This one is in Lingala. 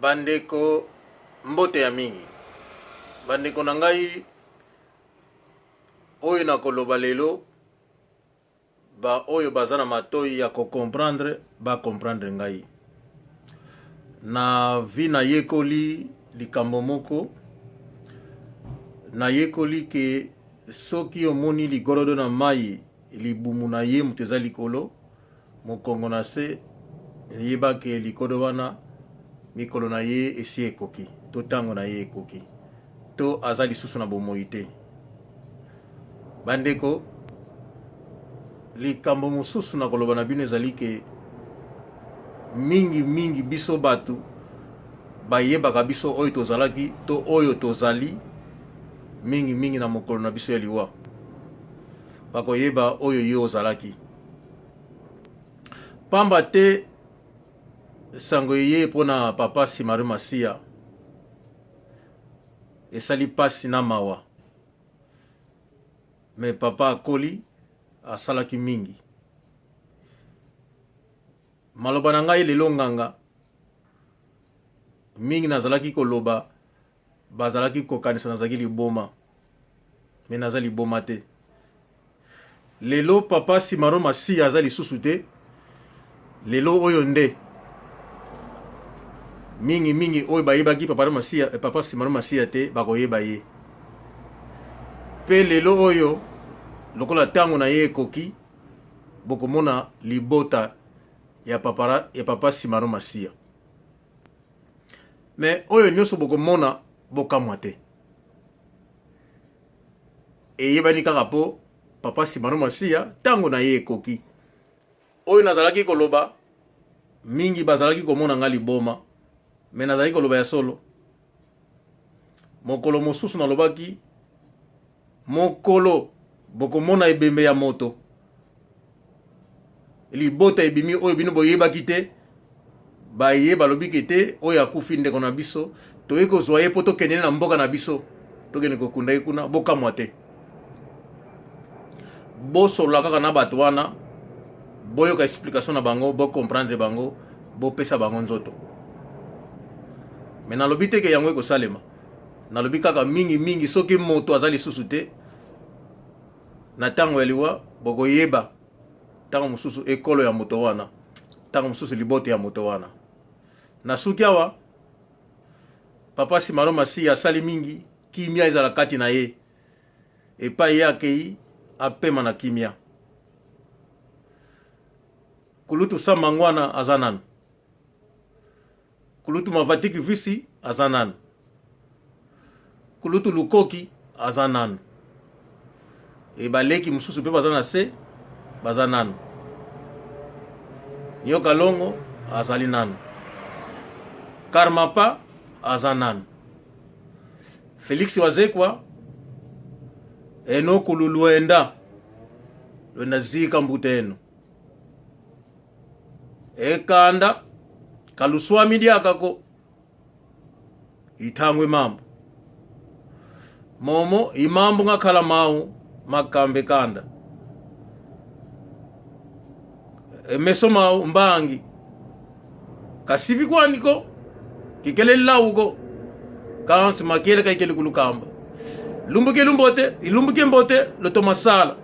Bandeko mbote ya mingi. Bandeko na ngai oyo na koloba lelo ba oyo bazana matoi ya ko comprendre ba comprendre ngai. Na vi na yekoli likambo moko na yekoli ke soki omoni ligorodo na mai libumu na ye muteza likolo mokongo na se yeba ke likodo wana mikolo na ye esi ekoki to tango na ye ekoki to azali susu na bomoi te. Bandeko likambo mosusu na koloba na bino ezali ke mingi biso batu bayebaka biso oyo tozalaki to oyo tozali mingi na mokolo na biso ya liwa bakoyeba oyo yo ozalaki pamba te sango ye pona papa Simari Masia esali pasi na mawa me papa akoli asalaki mingi. Maloba na ngai lelo nganga mingi nazalaki koloba bazalaki kokanisa nazalaki liboma me nazali liboma te. Lelo papa Simari Masia azali lisusu te. Lelo oyo nde mingi oyo bayebaki papa Simari Masia te bakoyeba ye. Pe lelo oyo lokola tango na ye ekoki bokomona libota ya papa Simari Masia. Me oyo nyonso bokomona bokamwa te. Eyebani kaka po papa Simari Masia tango na ye ekoki. Oyo nazalaki koloba mingi bazalaki komona nga liboma me nazalaki koloba ya solo. Mokolo mosusu nalobaki mokolo bokomona ebembe ya moto libota ebimi oyo bino boyebaki te baye balobiki te oyo akufi ndeko na biso toye kozwa ye po tokende na mboka na biso tokende kokunda ye kuna bokamwa te. Bosolola kaka na bato wana boyoka explication na bango bo comprendre bango bo pesa bango nzoto. Me nalobi te ke yango ekosalema. Nalobi kaka mingi soki moto azali susu te na tango ya liwa bokoyeba tango mosusu ekolo ya moto wana tango mosusu libote ya moto wana. Na suki awa papa Simari Masia asali mingi kimia ezala kati na ye epai ye akei apema na kimia. Kulutu Samangwana azanan kulutu Mavatiki Visi azanan kulutu Lukoki azanan ebaleki mususu pe bazana se bazanan Nyoka Longo azali nan Karmapa azanan Felix Wazekwa Enoku Luluenda Lwenda zika mbuteno Ekanda Kaluswami diakako itangwe mambo momo imambo ngakhala mawu makambe kanda emeso mawu mbangi kasivi kwaniko kikele lauko kansi makele kaikele kulukamba lumbuke lumbote ilumbuke mbote loto masala